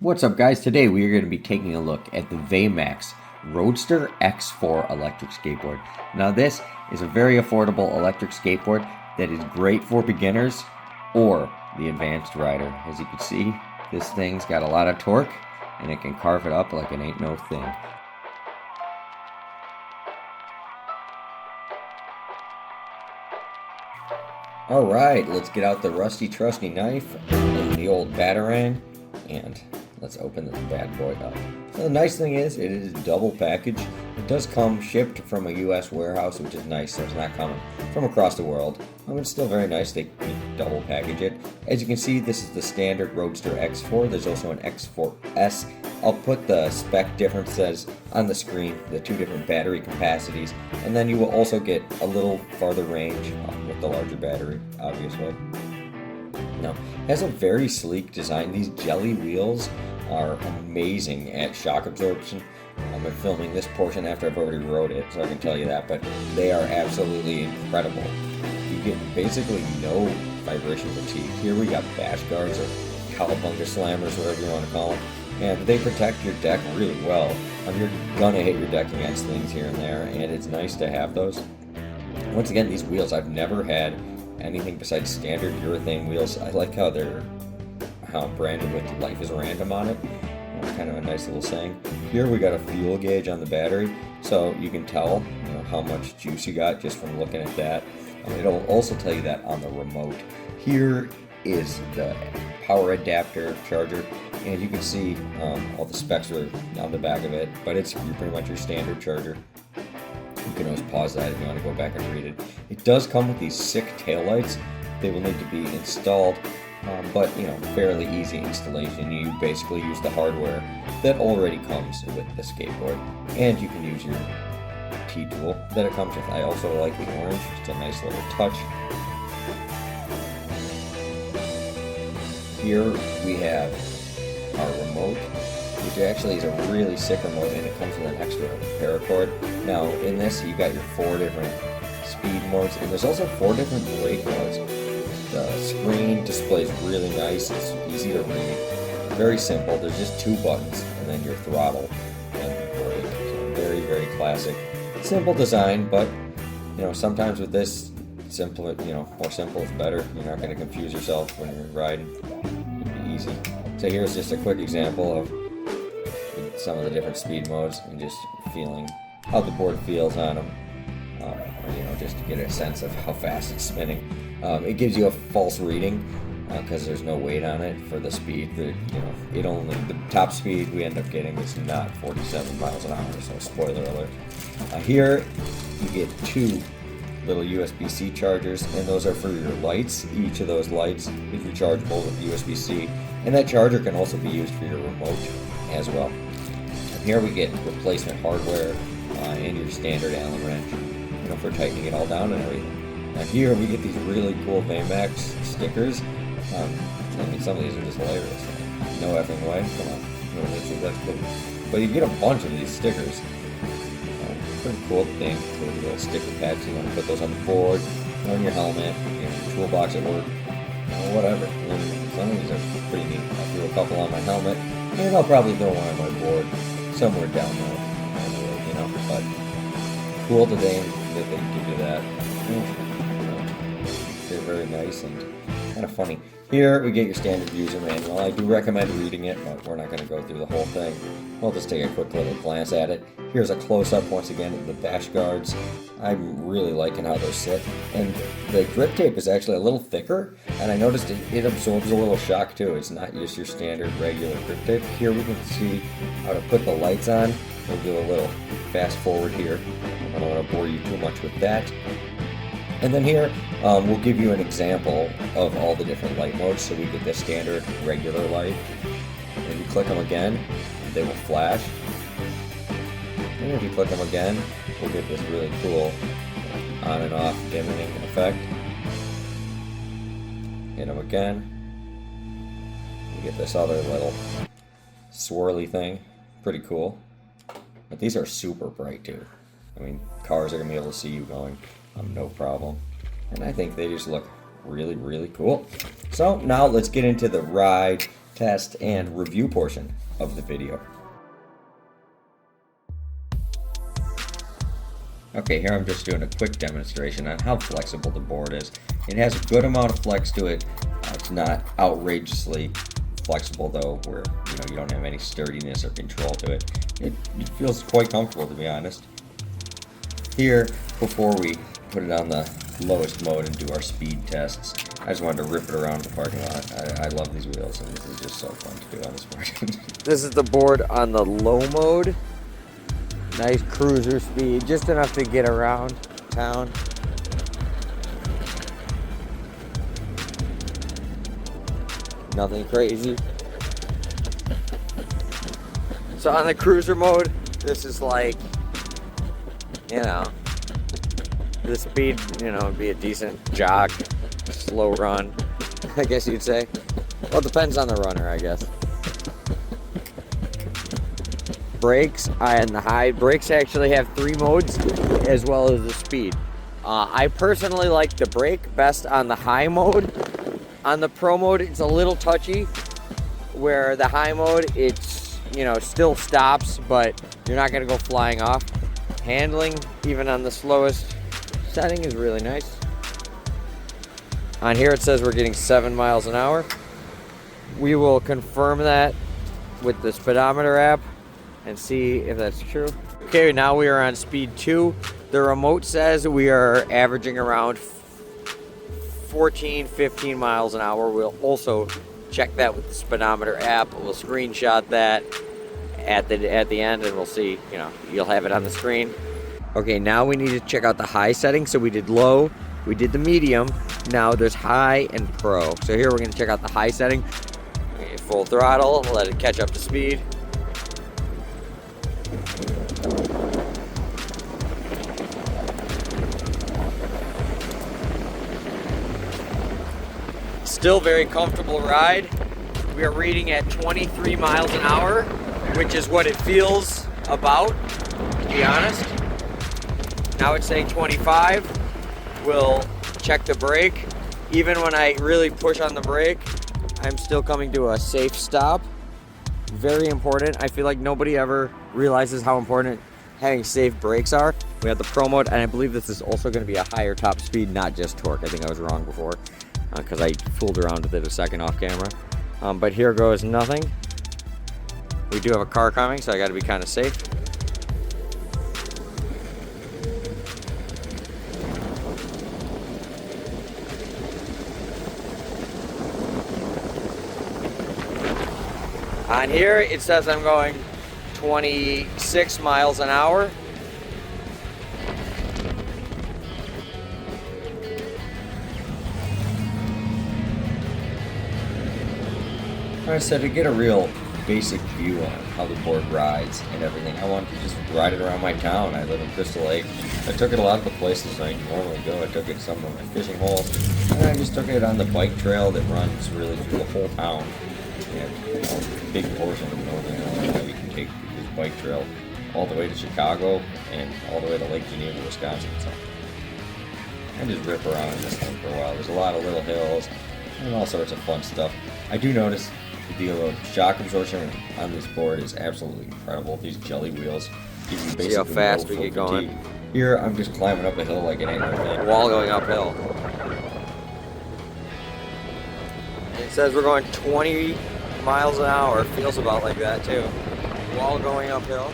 What's up, guys? Today we are going to be taking a look at the Veymax Roadster X4 electric skateboard. Now this is a very affordable electric skateboard that is great for beginners or the advanced rider. As you can see, this thing's got a lot of torque and it can carve it up like it ain't no thing. Alright, let's get out the rusty trusty knife and the old batarang and let's open this bad boy up. So the nice thing is, it is double packaged. It does come shipped from a US warehouse, which is nice, so it's not coming from across the world. It's still very nice they double package it. As you can see, this is the standard Roadster X4. There's also an X4S. I'll put the spec differences on the screen, the two different battery capacities, and then you will also get a little farther range with the larger battery, obviously. Now, it has a very sleek design. These jelly wheels are amazing at shock absorption. I'm filming this portion after I've already rode it, so I can tell you that, but they are absolutely incredible. You get basically no vibration fatigue. Here we got bash guards or cowabunga slammers, whatever you want to call them, and they protect your deck really well. You're gonna hit your deck against things here and there, and it's nice to have those. Once again, these wheels, I've never had anything besides standard urethane wheels. I like how they're branded with "Life is Random" on it. Kind of a nice little saying. Here we got a fuel gauge on the battery, so you can tell how much juice you got just from looking at that. It'll also tell you that on the remote. Here is the power adapter charger, and you can see all the specs are on the back of it, but it's pretty much your standard charger. You can always pause that if you want to go back and read it. It does come with these sick taillights. They will need to be installed, but fairly easy installation. You basically use the hardware that already comes with the skateboard, and you can use your T-tool that it comes with. I also like the orange, it's a nice little touch. Here we have our remote, which actually is a really sick remote, and it comes with an extra paracord. Now in this you got your 4 different speed modes, and there's also 4 different brake modes. The screen displays really nice, it's easy to read, very simple. There's just 2 buttons and then your throttle and brake. So very, very classic. Simple design, but sometimes with this simple, more simple is better. You're not going to confuse yourself when you're riding. It'll be easy. So here's just a quick example of some of the different speed modes and just feeling how the board feels on them. Just to get a sense of how fast it's spinning. It gives you a false reading because there's no weight on it for the speed. The top speed we end up getting is not 47 miles an hour, so spoiler alert. Here you get 2 little USB-C chargers, and those are for your lights. Each of those lights is rechargeable with USB-C, and that charger can also be used for your remote as well. And here we get replacement hardware and your standard Allen wrench, for tightening it all down and everything. Now here we get these really cool Veymax stickers. Some of these are just hilarious. No effing way. Come on. That's cool. But you get a bunch of these stickers. Pretty cool thing. Little sticker pads. You want to put those on the board, on your helmet, your toolbox at work, whatever. And some of these are pretty neat. I'll throw a couple on my helmet, and I'll probably throw one on my board somewhere down the road. But cool today that they give you that. They're very nice and kind of funny. Here we get your standard user manual. I do recommend reading it, but we're not going to go through the whole thing. We'll just take a quick little glance at it. Here's a close-up once again of the bash guards. I'm really liking how those sit. And the grip tape is actually a little thicker, and I noticed it absorbs a little shock too. It's not just your standard regular grip tape. Here we can see how to put the lights on. We'll do a little fast forward here. I don't want to bore you too much with that. And then here, we'll give you an example of all the different light modes. So we get the standard regular light. If you click them again, they will flash. And if you click them again, we'll get this really cool on and off dimming effect. Hit them again. You get this other little swirly thing. Pretty cool. But these are super bright too. Cars are going to be able to see you going no problem. And I think they just look really, really cool. So now let's get into the ride test, and review portion of the video. Okay, here I'm just doing a quick demonstration on how flexible the board is. It has a good amount of flex to it. It's not outrageously flexible though, where you don't have any sturdiness or control to it. It feels quite comfortable, to be honest. Here, before we put it on the lowest mode and do our speed tests, I just wanted to rip it around the parking lot. I love these wheels, and this is just so fun to do on this board. This is the board on the low mode. Nice cruiser speed, just enough to get around town. Nothing crazy. So on the cruiser mode, this is like, the speed, would be a decent jog, slow run, I guess you'd say. Well, it depends on the runner, I guess. Brakes, and the high brakes actually have 3 modes as well as the speed. I personally like the brake best on the high mode. On the pro mode, it's a little touchy, where the high mode, it's, still stops, but you're not gonna go flying off. Handling, even on the slowest setting, is really nice. On here it says we're getting 7 miles an hour. We will confirm that with the speedometer app and see if that's true. Okay, now we are on speed 2. The remote says we are averaging around 14, 15 miles an hour. We'll also check that with the speedometer app. We'll screenshot that at the end, and we'll see, you'll have it on the screen. Okay, now we need to check out the high setting. So we did low, we did the medium, now there's high and pro. So here we're gonna check out the high setting. Okay, full throttle, let it catch up to speed. Still very comfortable ride. We are reading at 23 miles an hour, which is what it feels about, to be honest. Now it's saying 25. We'll check the brake. Even when I really push on the brake, I'm still coming to a safe stop. Very important. I feel like nobody ever realizes how important having safe brakes are. We have the pro mode, and I believe this is also going to be a higher top speed, not just torque. I think I was wrong before, because I fooled around with it a second off camera. But here goes nothing. We do have a car coming, so I got to be kind of safe. On here, it says I'm going 26 miles an hour. Alright, so to get a real basic view on how the board rides and everything, I wanted to just ride it around my town. I live in Crystal Lake. I took it a lot of the places I normally go. I took it to some of my fishing holes, and I just took it on the bike trail that runs really through the whole town. And a big portion of northern Illinois, you can take this bike trail all the way to Chicago and all the way to Lake Geneva, Wisconsin. So I just rip around in this thing for a while. There's a lot of little hills and all sorts of fun stuff. I do notice the deal of shock absorption on this board is absolutely incredible. These jelly wheels give you basically see how fast no we get full going. fatigue. Here I'm just climbing up a hill like it ain't no thing. Wall going uphill. It says we're going 20 miles an hour. Feels about like that too. Wall going uphill.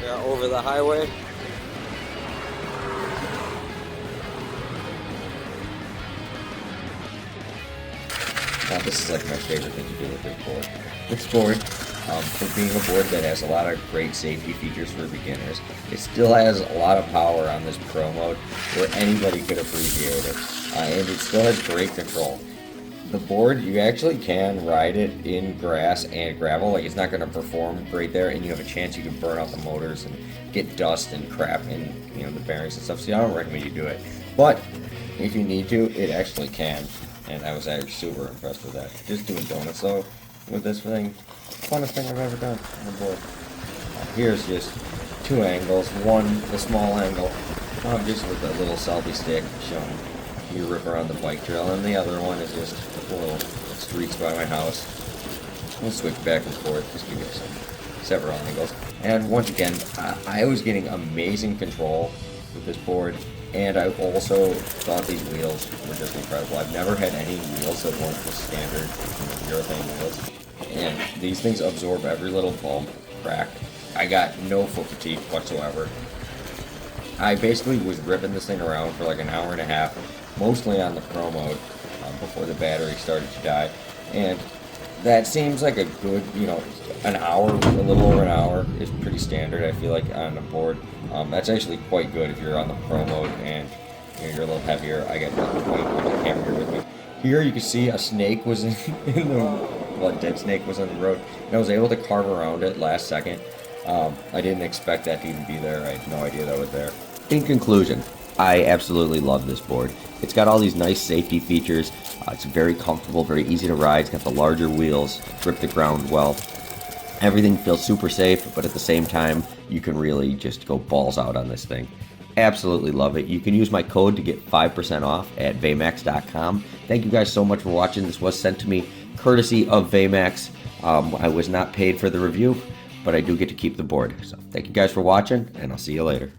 Yeah, over the highway. Now, this is like my favorite thing to do with this board. This board, for being a board that has a lot of great safety features for beginners, it still has a lot of power on this pro mode where anybody could appreciate it. And it still has great control. The board, you actually can ride it in grass and gravel. Like, it's not going to perform great there, and you have a chance you can burn out the motors and get dust and crap in the bearings and stuff. So I don't recommend you do it. But if you need to, it actually can. And I was actually super impressed with that. Just doing donuts though with this thing, funnest thing I've ever done on the board. Here's just 2 angles. One, the small angle, just with a little selfie stick showing you rip around the bike trail, and the other one is just little streaks by my house. We'll switch back and forth, just give you several angles. And once again, I was getting amazing control with this board, and I also thought these wheels were just incredible. I've never had any wheels that weren't the standard urethane wheels, and these things absorb every little bump, crack. I got no foot fatigue whatsoever. I basically was ripping this thing around for like an hour and a half, mostly on the pro mode, before the battery started to die, and that seems like a good, an hour, a little over an hour is pretty standard, I feel like, on a board. That's actually quite good if you're on the pro mode and you're a little heavier. I got the camera here with me. Here you can see a snake was in the, dead snake was on the road, and I was able to carve around it last second. I didn't expect that to even be there. I had no idea that was there. In conclusion, I absolutely love this board. It's got all these nice safety features. It's very comfortable, very easy to ride. It's got the larger wheels, grip the ground well. Everything feels super safe, but at the same time, you can really just go balls out on this thing. Absolutely love it. You can use my code to get 5% off at Veymax.com. Thank you guys so much for watching. This was sent to me courtesy of Veymax. I was not paid for the review, but I do get to keep the board. So thank you guys for watching, and I'll see you later.